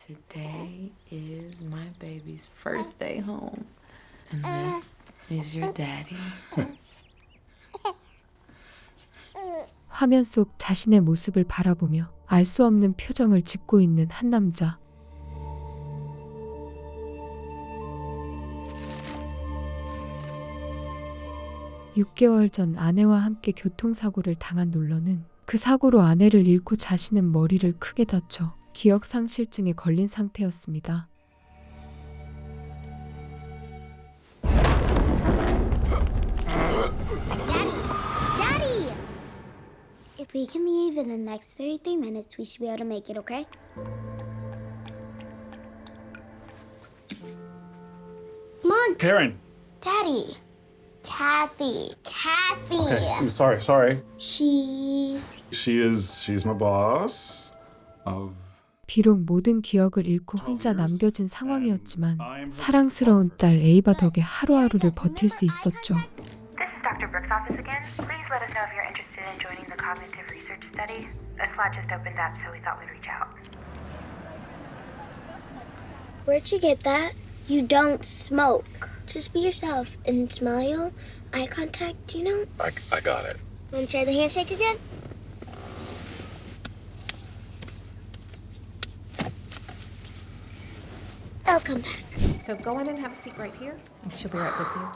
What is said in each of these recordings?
Today is my baby's first day home. And this is your daddy. 화면 속 자신의 모습을 바라보며 알 수 없는 표정을 짓고 있는 한 남자. (6개월) 전 아내와 함께 교통사고를 당한 놀러는 그 사고로 아내를 잃고 자신은 머리를 크게 다쳐 기억상실증에 걸린 상태였습니다. Daddy! If we can leave in the next 33 minutes, we should be able to make it, okay? Come on, Karen. Daddy. Kathy. Okay, I'm sorry. She's my boss. 비록 모든 기억을 잃고 혼자 남겨진 상황이었지만 사랑스러운 딸 에이바 덕에 하루하루를 버틸 수 있었죠. This is Dr. Brooks' office again. Please let us know if you're interested in joining the cognitive research study. A slot just opened up, so we thought we'd reach out. Where'd you get that? You don't smoke. Just be yourself and smile. Eye contact, you know? I got it. Want to try the handshake again? I'll come back. So go in and have a seat right here, and she'll be right with you.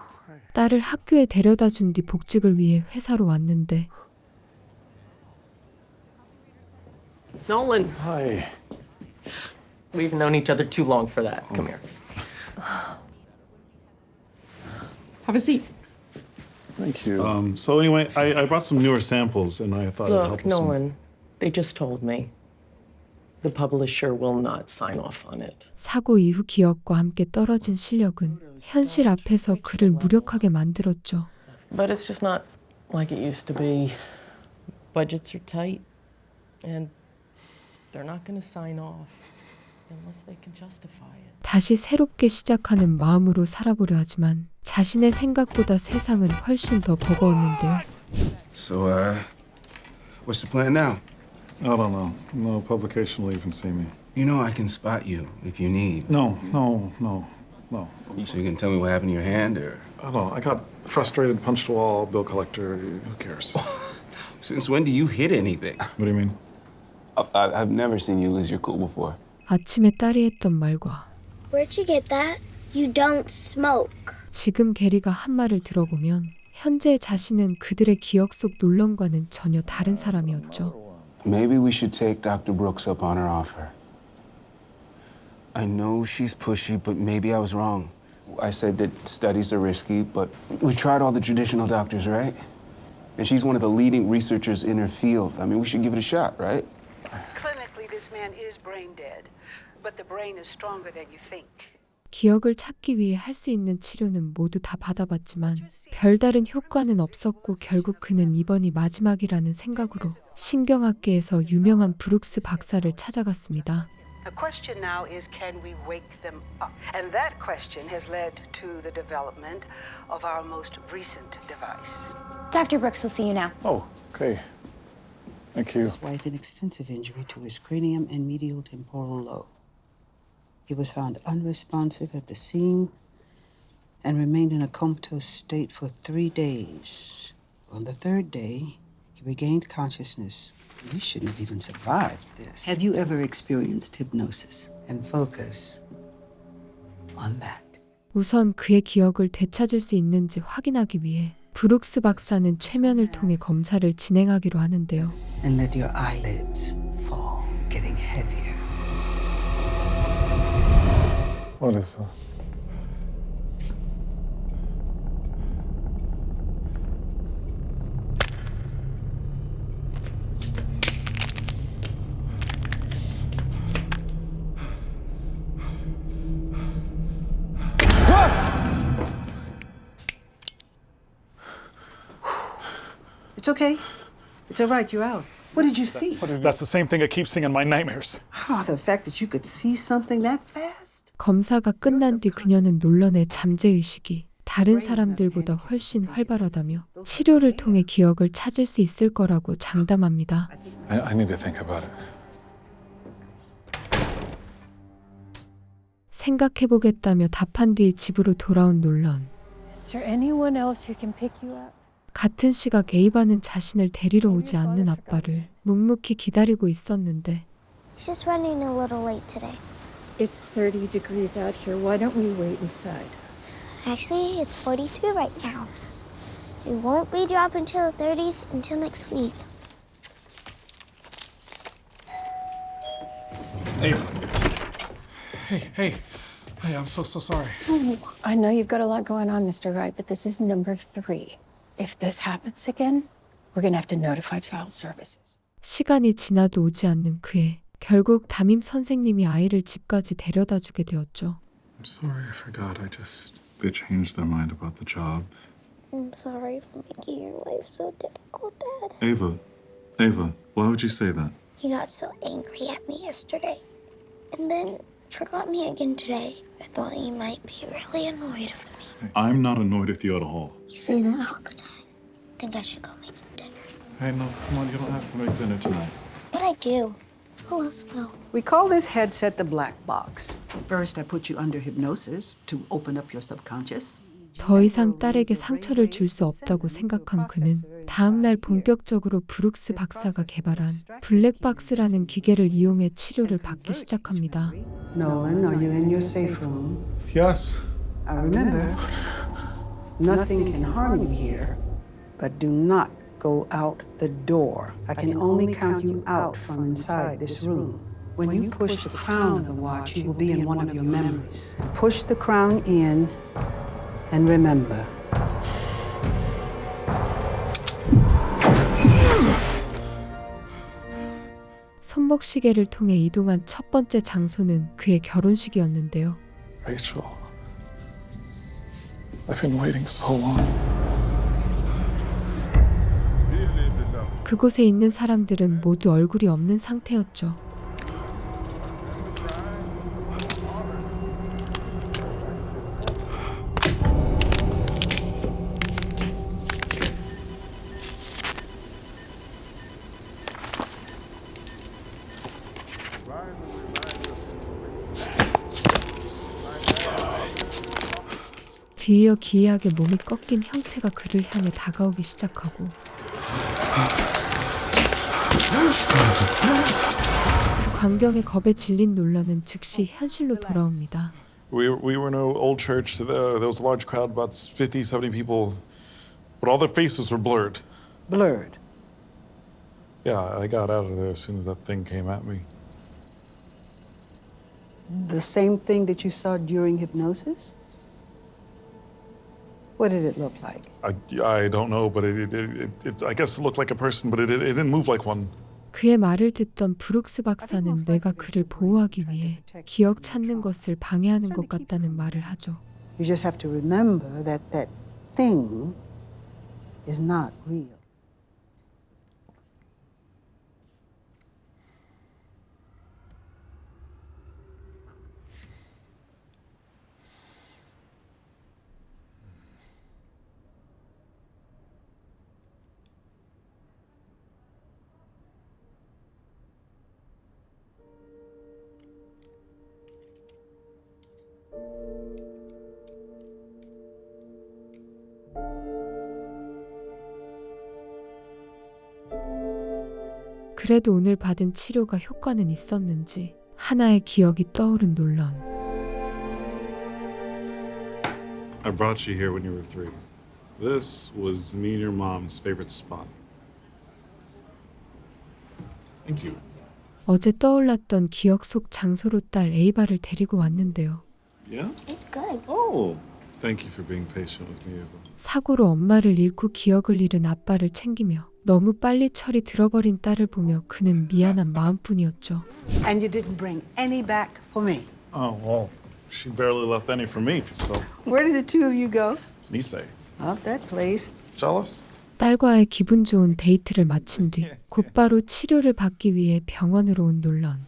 딸을 학교에 데려다 준 뒤 복직을 위해 회사로 왔는데 Nolan, Hi. we've known each other too long for that. Come here. Have a seat. Thank you. So anyway, I brought some newer samples, and I thought it'd help Look, with some- Nolan, they just told me the publisher will not sign off on it. 사고 이후 기억과 함께 떨어진 실력은 현실 앞에서 그를 무력하게 만들었죠. But it's just not like it used to be. Budgets are tight, and they're not going to sign off unless they can justify it. 다시 새롭게 시작하는 마음으로 살아보려 하지만 자신의 생각보다 세상은 훨씬 더 버거웠는데요. So, what's the plan now? I don't know. No publication will even see me. You know I can spot you if you need. No. So you can tell me what happened to your hand, or I don't know. I got frustrated, punched a wall, bill collector. Who cares? since when do you hit anything? What do you mean? I've never seen you lose your cool before. 아침에 딸이 했던 말과 Where'd you get that? You don't smoke. 지금 게리가 한 말을 들어보면 현재 자신은 그들의 기억 속 놀런과는 전혀 다른 사람이었죠. Maybe we should take Dr. Brooks up on her offer. I know she's pushy, but maybe I was wrong. I said that studies are risky, but we tried all the traditional doctors, right? And she's one of the leading researchers in her field. I mean, we should give it a shot, right? Clinically, this man is brain dead, but the brain is stronger than you think. 기억을 찾기 위해 할 수 있는 치료는 모두 다 받아봤지만 별다른 효과는 없었고 결국 그는 이번이 마지막이라는 생각으로 신경학계에서 유명한 브룩스 박사를 찾아갔습니다. The question now is, can we wake them up? And that question has led to the development of our most recent device. Dr. Brooks will see you now. Oh, okay. Thank you. His wife an extensive injury to his cranium and medial temporal lobe. He was found unresponsive at the scene and remained in a comatose state for 3 days. On the 3rd day, he regained consciousness. You shouldn't have even survived this. Have you ever experienced hypnosis? And focus on that. 우선 그의 기억을 되찾을 수 있는지 확인하기 위해 브룩스 박사는 최면을 통해 검사를 진행하기로 하는데요. And let your eyelids fall, getting heavier. What is this? It's okay. It's all right. You're out. What did you see? That's the same thing I keep seeing in my nightmares. Oh, the fact that you could see something that fast. 검사가 끝난 뒤 그녀는 놀란의 잠재의식이 다른 사람들보다 훨씬 활발하다며 치료를 통해 기억을 찾을 수 있을 거라고 장담합니다. I need to think about it. 생각해보겠다며 답한 뒤 집으로 돌아온 놀런. Is there anyone else who can pick you up? 같은 시각 에이바는 자신을 데리러 오지 않는 아빠를 묵묵히 기다리고 있었는데 He's just running a little late today. It's 30 degrees out here. Why don't we wait inside? Actually, it's 42 right now. It won't be dropping to the 30s until next week. Ava. Hey, I'm so sorry. I know you've got a lot going on, Mr. Wright, but this is number 3. If this happens again, we're gonna have to notify child services. 시간이 지나도 오지 않는 그 애. 결국 담임 선생님이 아이를 집까지 데려다 주게 되었죠. I'm sorry, I forgot. They changed their mind about the job. I'm sorry for making your life so difficult, Dad. Ava, why would you say that? You got so angry at me yesterday. And then forgot me again today. I thought you might be really annoyed with me. I'm not annoyed with you at all. You say that all the time. Think I should go make some dinner. Hey, no, come on, you don't have to make dinner tonight. But I do. Who else will? We call this headset the black box. First, I put you under hypnosis to open up your subconscious. 더 이상 딸에게 상처를 줄 수 없다고 생각한 그는 다음 날 본격적으로 브룩스 박사가 개발한 블랙박스라는 기계를 이용해 치료를 받기 시작합니다. Nolan, are you in your safe room? Yes. Remember, nothing can harm you here, but do not go out the door. I can only count you out from inside this room. When you push the crown of the watch, you will be in one of your memories. Push the crown in and remember. 손목시계를 통해 이동한 첫 번째 장소는 그의 결혼식이었는데요. Rachel, I've been waiting so long. 그곳에 있는 사람들은 모두 얼굴이 없는 상태였죠. 뒤이어 기이하게 몸이 꺾인 형체가 그를 향해 다가오기 시작하고 그 광경에 겁에 질린 놀라는 즉시 현실로 돌아옵니다. We were in an old church. There was a large crowd, about 50, 70 people, but all their faces were blurred. Blurred. Yeah, I got out of there as soon as that thing came at me. The same thing that you saw during hypnosis? What did it look like? I don't know, but I guess it looked like a person, but it didn't move like one. 그의 말을 듣던 브룩스 박사는 뇌가 그를 보호하기 위해 기억 찾는 것을 방해하는 것 같다는 말을 하죠. You just have to remember that that thing is not real. 그래도 오늘 받은 치료가 효과는 있었는지 하나의 기억이 떠오른 놀란. I brought you here when you were 3. This was me and your mom's favorite spot. Thank you. 어제 떠올랐던 기억 속 장소로 딸 에이바를 데리고 왔는데요. Yeah? It's good. Oh. Thank you for being patient with me, Ava. 사고로 엄마를 잃고 기억을 잃은 아빠를 챙기며 너무 빨리 철이 들어버린 딸을 보며 그는 미안한 마음뿐이었죠. And you didn't bring any back for me. Oh, well, she barely left any for me, so. Where did the two of you go? Nisei. Up that place. Jealous? 딸과의 기분 좋은 데이트를 마친 뒤 곧바로 치료를 받기 위해 병원으로 온 놀란.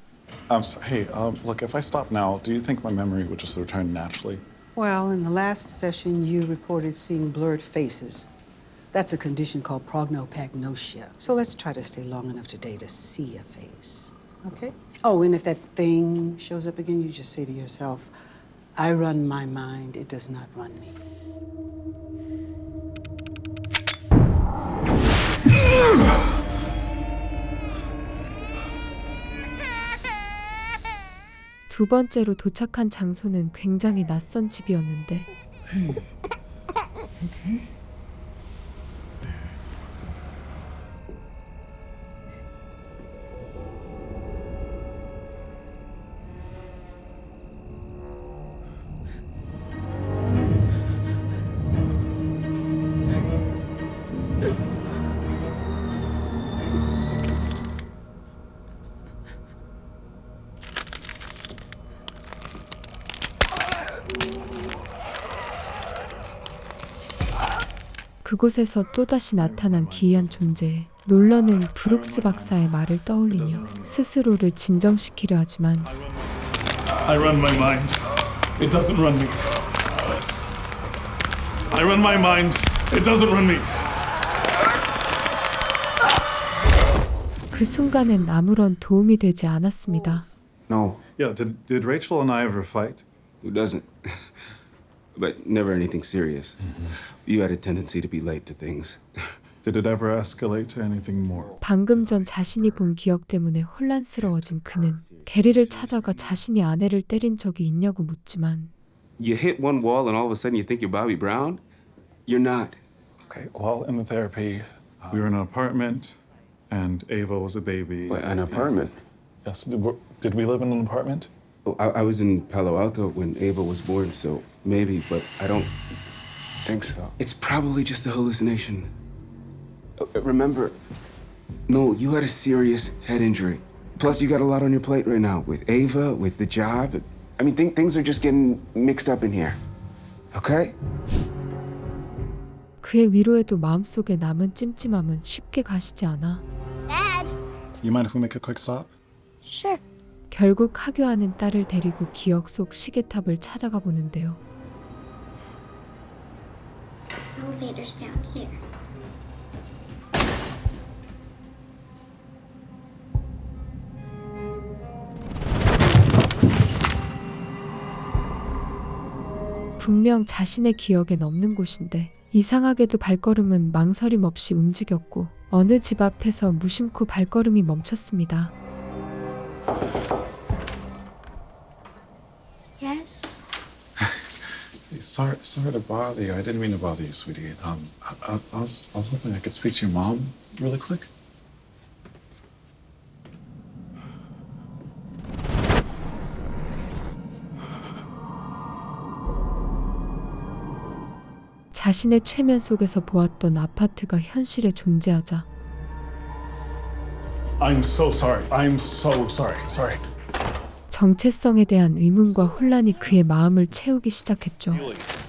I'm sorry. Hey, look, if I stop now, do you think my memory would just return naturally? Well, in the last session, you reported seeing blurred faces. That's a condition called prognopagnosia. So let's try to stay long enough today to see a face, okay? Oh, and if that thing shows up again, you just say to yourself, I run my mind, it does not run me. 두 번째로 도착한 장소는 굉장히 낯선 집이었는데 그곳에서 또다시 나타난 기이한 존재. 놀러는 브룩스 박사의 말을 떠올리며 스스로를 진정시키려 하지만 I run my mind. It doesn't run me. I run my mind. It doesn't run me. 그 순간엔 아무런 도움이 되지 않았습니다. No. Yeah, did Rachel and I ever fight? Who doesn't? But never anything serious. You had a tendency to be late to things. Did it ever escalate to anything more? 방금 전 자신이 본 기억 때문에 혼란스러워진 그는 게리를 찾아가 자신이 아내를 때린 적이 있냐고 묻지만 You hit one wall and all of a sudden you think you're Bobby Brown? You're not. Okay, while in the therapy, we were in an apartment, and Ava was a baby. Wait, an apartment? Yes. Did we live in an apartment? Oh, I was in Palo Alto when Ava was born, so maybe, but I don't think so. It's probably just a hallucination. Remember, no, you had a serious head injury. Plus, you got a lot on your plate right now with Ava, with the job. I mean, things are just getting mixed up in here. Okay? 그의 위로에도 마음속에 남은 찜찜함은 쉽게 가시지 않아 Dad. You mind if we make a quick stop? Sure. 결국 하교하는 딸을 데리고 기억 속 시계탑을 찾아가 보는데요. Elevator's down here. 분명 자신의 기억엔 없는 곳인데 이상하게도 발걸음은 망설임 없이 움직였고 어느 집 앞에서 무심코 발걸음이 멈췄습니다. Yes? Sorry to bother you. I didn't mean to bother you, sweetie. I was hoping I could speak to your mom really quick. 자신의 최면 속에서 보았던 아파트가 현실에 존재하자 I'm so sorry. I'm so sorry. Sorry. 정체성에 대한 의문과 혼란이 그의 마음을 채우기 시작했죠.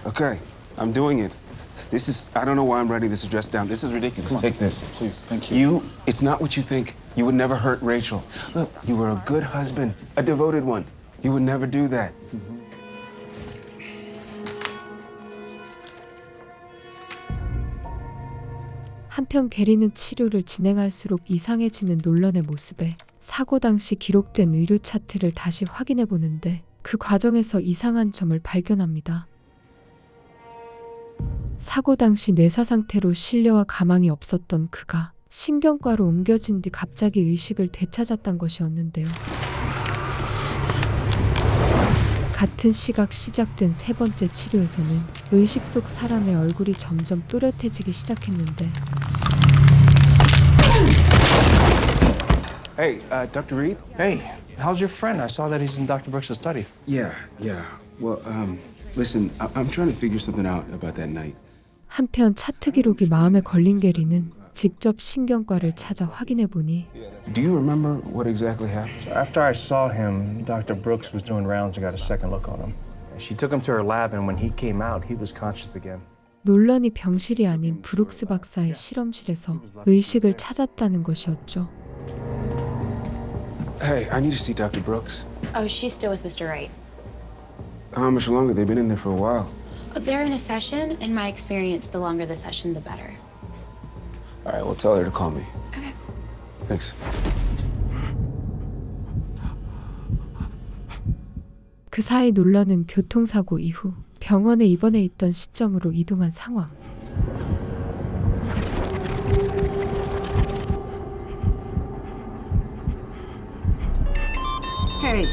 Okay, I'm doing it. This is, I don't know why I'm writing this address down. This is ridiculous. Take this. Please, thank you. It's not what you think. You would never hurt Rachel. Look, you were a good husband, a devoted one. You would never do that. 한편 게리는 치료를 진행할수록 이상해지는 놀런의 모습에 사고 당시 기록된 의료 차트를 다시 확인해 보는데 그 과정에서 이상한 점을 발견합니다. 사고 당시 뇌사 상태로 신뢰와 가망이 없었던 그가 신경과로 옮겨진 뒤 갑자기 의식을 되찾았던 것이었는데요. 같은 시각 시작된 세 번째 치료에서는 의식 속 사람의 얼굴이 점점 또렷해지기 시작했는데 Hey, Dr. Reed? Hey, how's your friend? I saw that he's in Dr. Brooks' study. Yeah. Well, listen, I'm trying to figure something out about that night. 한편 차트 기록이 마음에 걸린 게리는 직접 신경과를 찾아 확인해 보니 Do you remember what exactly happened? So after I saw him, Dr. Brooks was doing rounds and got a second look on him. She took him to her lab, and when he came out, he was conscious again. 놀런이 병실이 아닌 브룩스 박사의 실험실에서 의식을 찾았다는 것이었죠. Hey, I need to see Dr. Brooks. Oh, she's still with Mr. Wright. How much longer? They've been in there for a while. They're in a session. In my experience, the longer the session, the better. All right, well, tell her to call me. Okay. Thanks. 그 사이 놀러는 교통사고 이후 병원에 입원해 있던 시점으로 이동한 상황. Hey,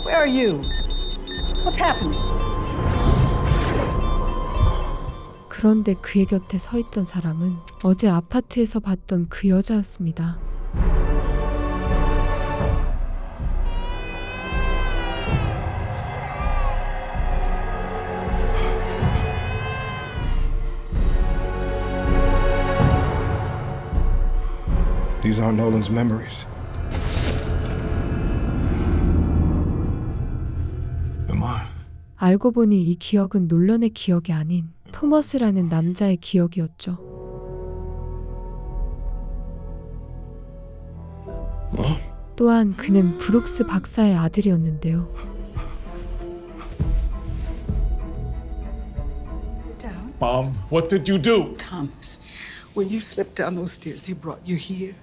where are you? What's happening? 그런데 그의 곁에 서 있던 사람은 어제 아파트에서 봤던 그 여자였습니다. These aren't Nolan's memories. Am I? 알고 보니 이 기억은 놀런의 기억이 아닌 토머스라는 남자의 기억이었죠. 또한 그는 브룩스 박사의 아들이었는데요. Mom, what did you do? Thomas, when you slipped down those stairs, they brought you here.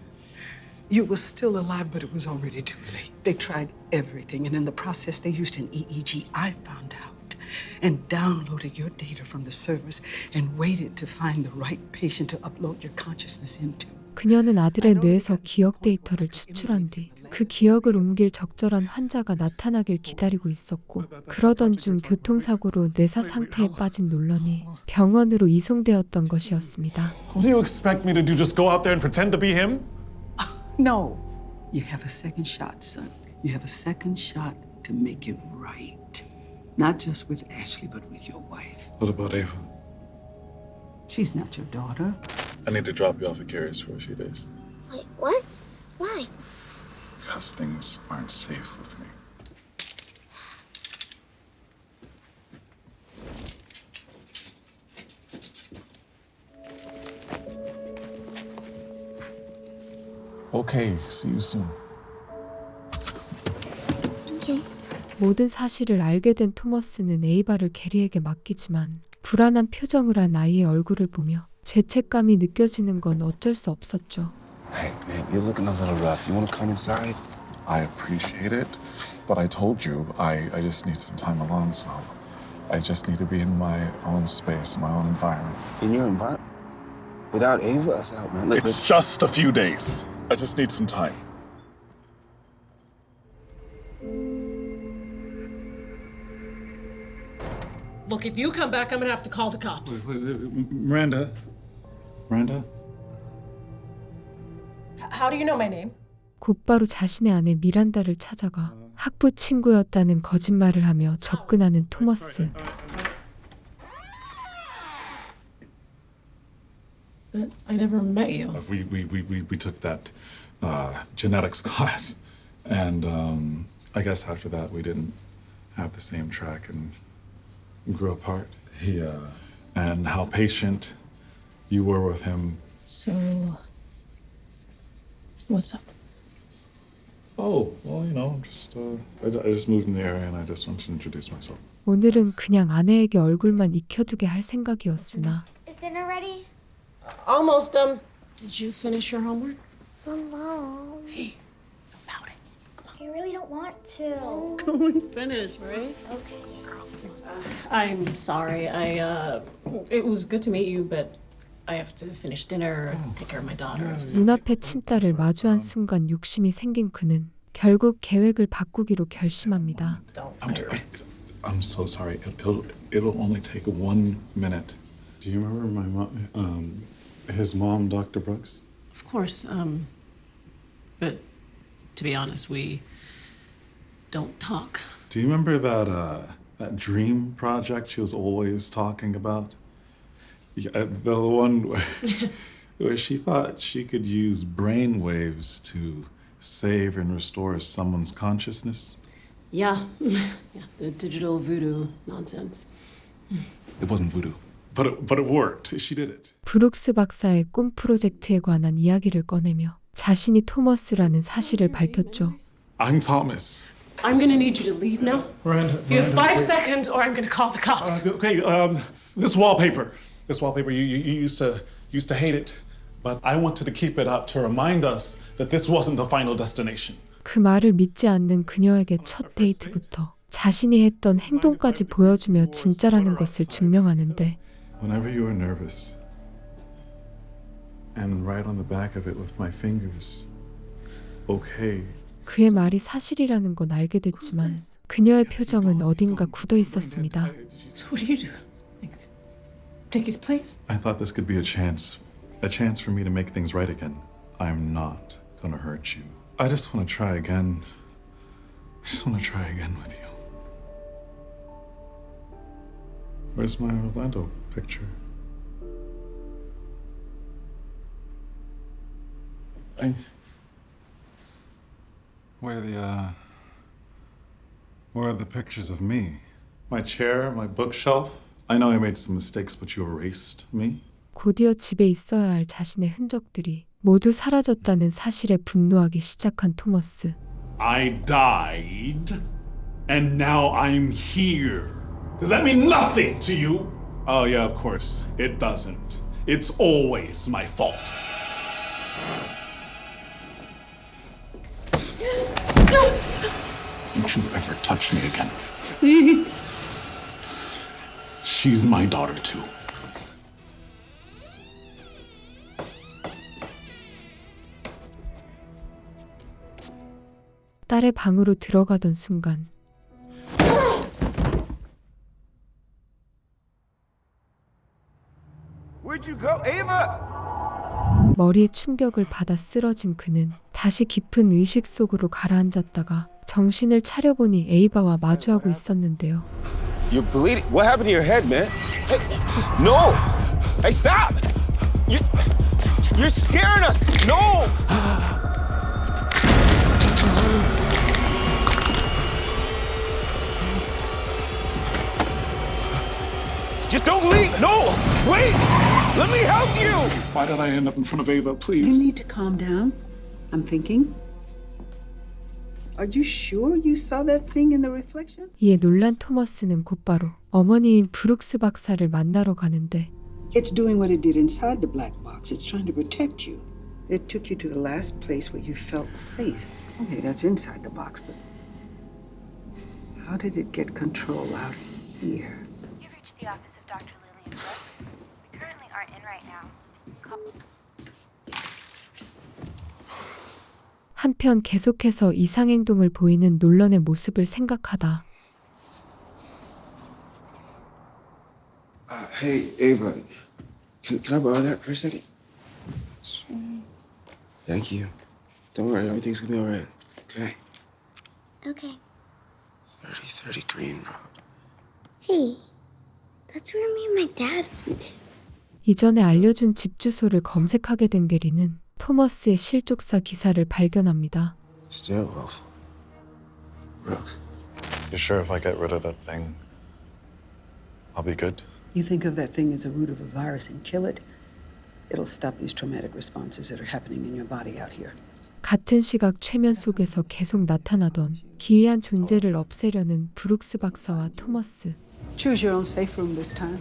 You were still alive, but it was already too late. They tried everything, and in the process, they used an EEG. I found out and downloaded your data from the servers and waited to find the right patient to upload your consciousness into. 그녀는 아들의 뇌에서 기억 데이터를 추출한 뒤 그 기억을 옮길 적절한 환자가 나타나길 기다리고 있었고, 그러던 중 교통사고로 뇌사 상태에 빠진 놀런이 병원으로 이송되었던 것이었습니다. What do you expect me to do? Just go out there and pretend to be him? No. You have a second shot, son. You have a second shot to make it right. Not just with Ashley, but with your wife. What about Ava? She's not your daughter. I need to drop you off at Gary's for a few days. Wait, what? Why? Because things aren't safe with me. Okay, see you soon. Okay. 모든 사실을 알게 된 토머스는 에이바를 게리에게 맡기지만 불안한 표정을 한 아이의 얼굴을 보며 죄책감이 느껴지는 건 어쩔 수 없었죠. Hey, man, you're looking a little rough. You want to come inside? I appreciate it, but I told you I just need some time alone, so I just need to be in my own space, my own environment. In your environment? Without Ava? Man, It's just a few days. I just need some time. Look, if you come back, I'm gonna have to call the cops. Miranda? How do you know my name? 곧바로 자신의 아내 미란다를 찾아가 학부 친구였다는 거짓말을 하며 접근하는 토머스. I never met you. We took that genetics class, and I guess after that we didn't have the same track and grew apart. And how patient you were with him. So, what's up? Oh, well, you know, just I just moved in the area and I just wanted to introduce myself. 오늘은 그냥 아내에게 얼굴만 익혀두게 할 생각이었으나 Is dinner ready? Almost done. Did you finish your homework? Mom. Hey, about it. I really don't want to. Go and finish, right? Okay. I'm sorry. It was good to meet you, but I have to finish dinner and take care of my daughter. 눈앞에 친딸을 마주한 순간 욕심이 생긴 그는 결국 계획을 바꾸기로 결심합니다. I'm so sorry. It'll only take 1 minute. Do you remember my mom, his mom, Dr. Brooks? Of course. But to be honest, we don't talk. Do you remember that dream project she was always talking about? Yeah, the one where she thought she could use brain waves to save and restore someone's consciousness? Yeah. Yeah, the digital voodoo nonsense. It wasn't voodoo, but it worked. She did it. 브룩스 박사의 꿈 프로젝트에 관한 이야기를 꺼내며 자신이 토머스라는 사실을 밝혔죠. I'm Thomas. I'm gonna need you to leave now. Miranda, You have 5 seconds, or I'm gonna call the cops. Okay, this wallpaper. You used to hate it, but I wanted to keep it up to remind us that this wasn't the final destination. 그 말을 믿지 않는 그녀에게 첫 데이트부터 자신이 했던 행동까지 보여주며 진짜라는 것을 증명하는데 Whenever you were nervous, and right on the back of it with my fingers. Okay. 그의 말이 사실이라는 건 알게 됐지만 그녀의 표정은 어딘가 굳어 있었습니다. So what do you do? Like, take his place? I thought this could be a chance for me to make things right again. I'm not gonna hurt you. I just want to try again. I just want to try again with you. Where's my Orlando picture? Where are the pictures of me? My chair, my bookshelf. I know I made some mistakes, but you erased me. 곧이어 집에 있어야 할 자신의 흔적들이 모두 사라졌다는 사실에 분노하기 시작한 토머스. I died, and now I'm here. Does that mean nothing to you? Oh, yeah, of course. It doesn't. It's always my fault. Don't you ever touch me again. Please. She's my daughter, too. 딸의 방으로 들어가던 순간 Where'd you go, Ava? 머리에 충격을 받아 쓰러진 그는 다시 깊은 의식 속으로 가라앉았다가 정신을 차려보니 에이바와 마주하고 있었는데요. You're bleeding. What happened to your head, man? Hey, no! Hey, stop! You're scaring us! No! Just don't leave! No! Wait! Let me help you! Why did I end up in front of Ava? You Please. need to calm down. I'm thinking. Are you sure you saw that thing in the reflection? 이에 놀란 토머스는 곧바로 어머니인 브룩스 박사를 만나러 가는데 It's doing what it did inside the black box. It's trying to protect you. It took you to the last place where you felt safe. Okay, that's inside the box, but how did it get control out here? You've reached the office of Dr. Lillian Brooks. We currently aren't in right now. 한편 계속해서 이상행동을 보이는 놀런의 모습을 생각하다 Hey, Ava, can I borrow that for a second? Sure. Thank you. Don't worry, everything's gonna be all right, okay? Okay. 3030 Green Road. Hey, that's where me and my dad went to. 이전에 알려준 집 주소를 검색하게 된 게리는 토머스의 실족사 기사를 발견합니다. Stairwell. Brooks. You sure if I get rid of that thing, I'll be good? You think of that thing as a root of a virus and kill it, it'll stop these traumatic responses that are happening in your body out here. 같은 시각 최면 속에서 계속 나타나던 기이한 존재를 없애려는 브룩스 박사와 토머스. Choose your own safe room this time.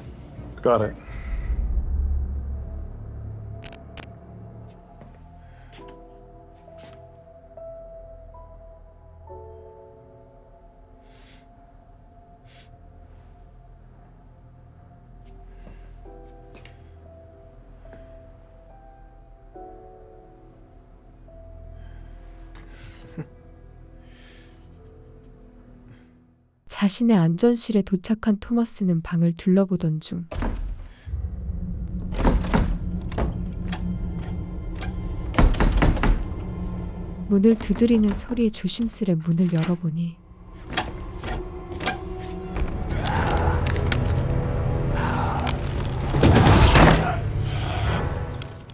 Got it. 자신의 안전실에 도착한 토머스는 방을 둘러보던 중 문을 두드리는 소리에 조심스레 문을 열어보니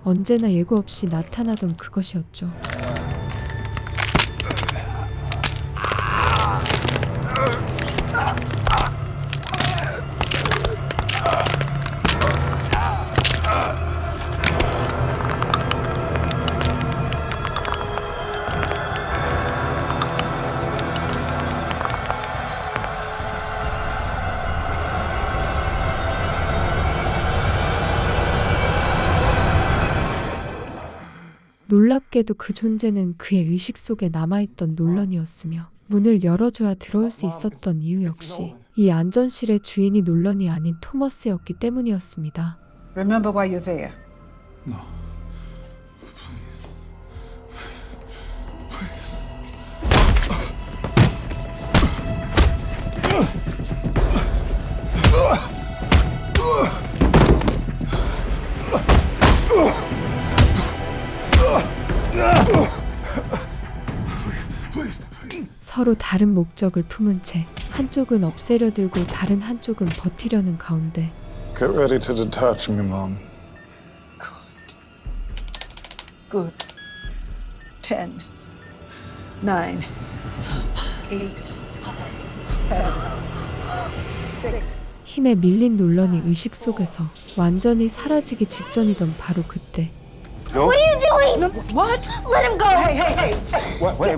언제나 예고 없이 나타나던 그것이었죠. 놀랍게도 그 존재는 그의 의식 속에 남아있던 놀런이었으며 문을 열어줘야 들어올 수 있었던 이유 역시 이 안전실의 주인이 놀런이 아닌 토머스였기 때문이었습니다. Remember why you're there. No. 서로 다른 목적을 품은 채 한쪽은 없애려 들고 다른 한쪽은 버티려는 가운데 Get ready to detach me, Mom. Good. 10, 9, 8, 7, 6. 힘에 밀린 놀런이 의식 속에서 완전히 사라지기 직전이던 바로 그때 What are you doing? No, what? Let him go. Hey. Wait.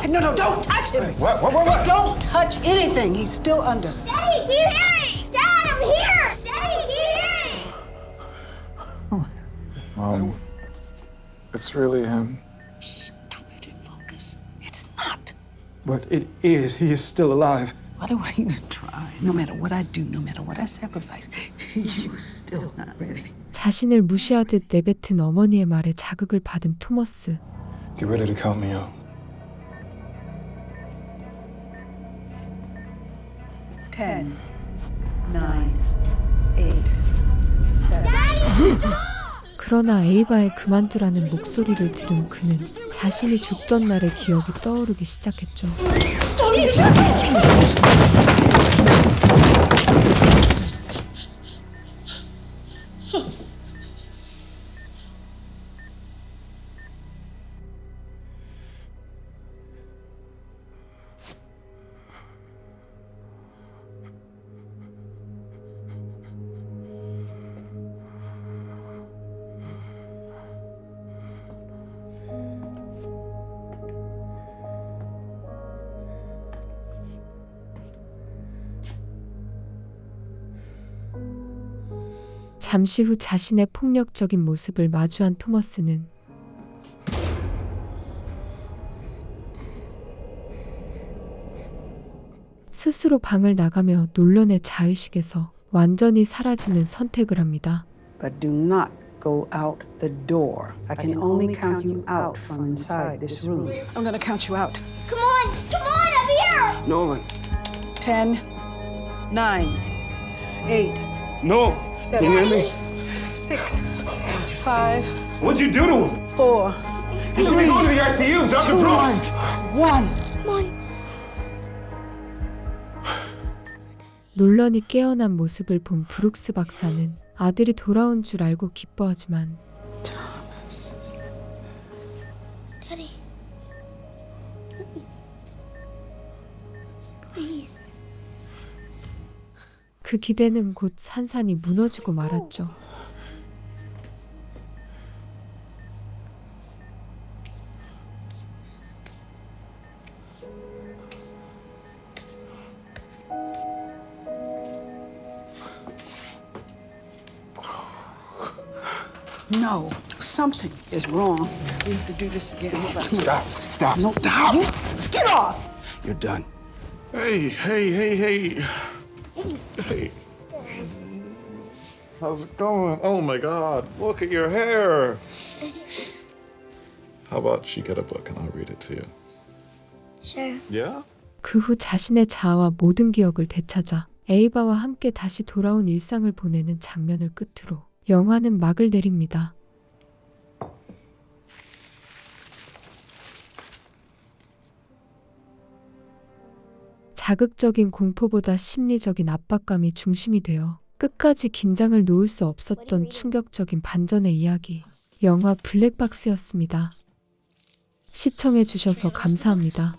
No, don't touch him. What? Don't touch anything. He's still under. Daddy, can you hear me? Dad, I'm here. Daddy, can you hear me? Mom, it's really him. Stop it and focus. It's not. But it is. He is still alive. Why do I even try? No matter what I do, no matter what I sacrifice, you're still not ready. 자신을 무시하듯 내뱉은 어머니의 말에 자극을 받은 토머스. Get ready to count me out. Ten, 9, 8, 7. 그러나 에이바의 그만두라는 목소리를 들은 그는 자신이 죽던 날의 기억이 떠오르기 시작했죠. 잠시 후 자신의 폭력적인 모습을 마주한 토머스는 스스로 방을 나가며 놀런의 자의식에서 완전히 사라지는 선택을 합니다. But do not go out the door. I can only count you out from inside this room. I'm gonna count you out. Come on, I'm here. Nolan. 10, 9, 8, No. 7, You hear me? 6, 5, What'd you do to him? 4, You should be going to the ICU, Dr. Brooks. 1. Come on. 놀런이 깨어난 모습을 본 브룩스 박사는 아들이 돌아온 줄 알고 기뻐하지만 Daddy. Please. 그 기대는 곧 산산이 무너지고 말았죠. No, something is wrong. We have to do this again. Stop. No, Stop. you get off. You're done. Hey. How's it going? Oh my God, look at your hair. How about you get a book and I'll read it to you? Sure. Yeah? 그 후 자신의 자아와 모든 기억을 되찾아 에이바와 함께 다시 돌아온 일상을 보내는 장면을 끝으로 영화는 막을 내립니다. 자극적인 공포보다 심리적인 압박감이 중심이 되어 끝까지 긴장을 놓을 수 없었던 충격적인 반전의 이야기. 영화 블랙박스였습니다. 시청해주셔서 감사합니다.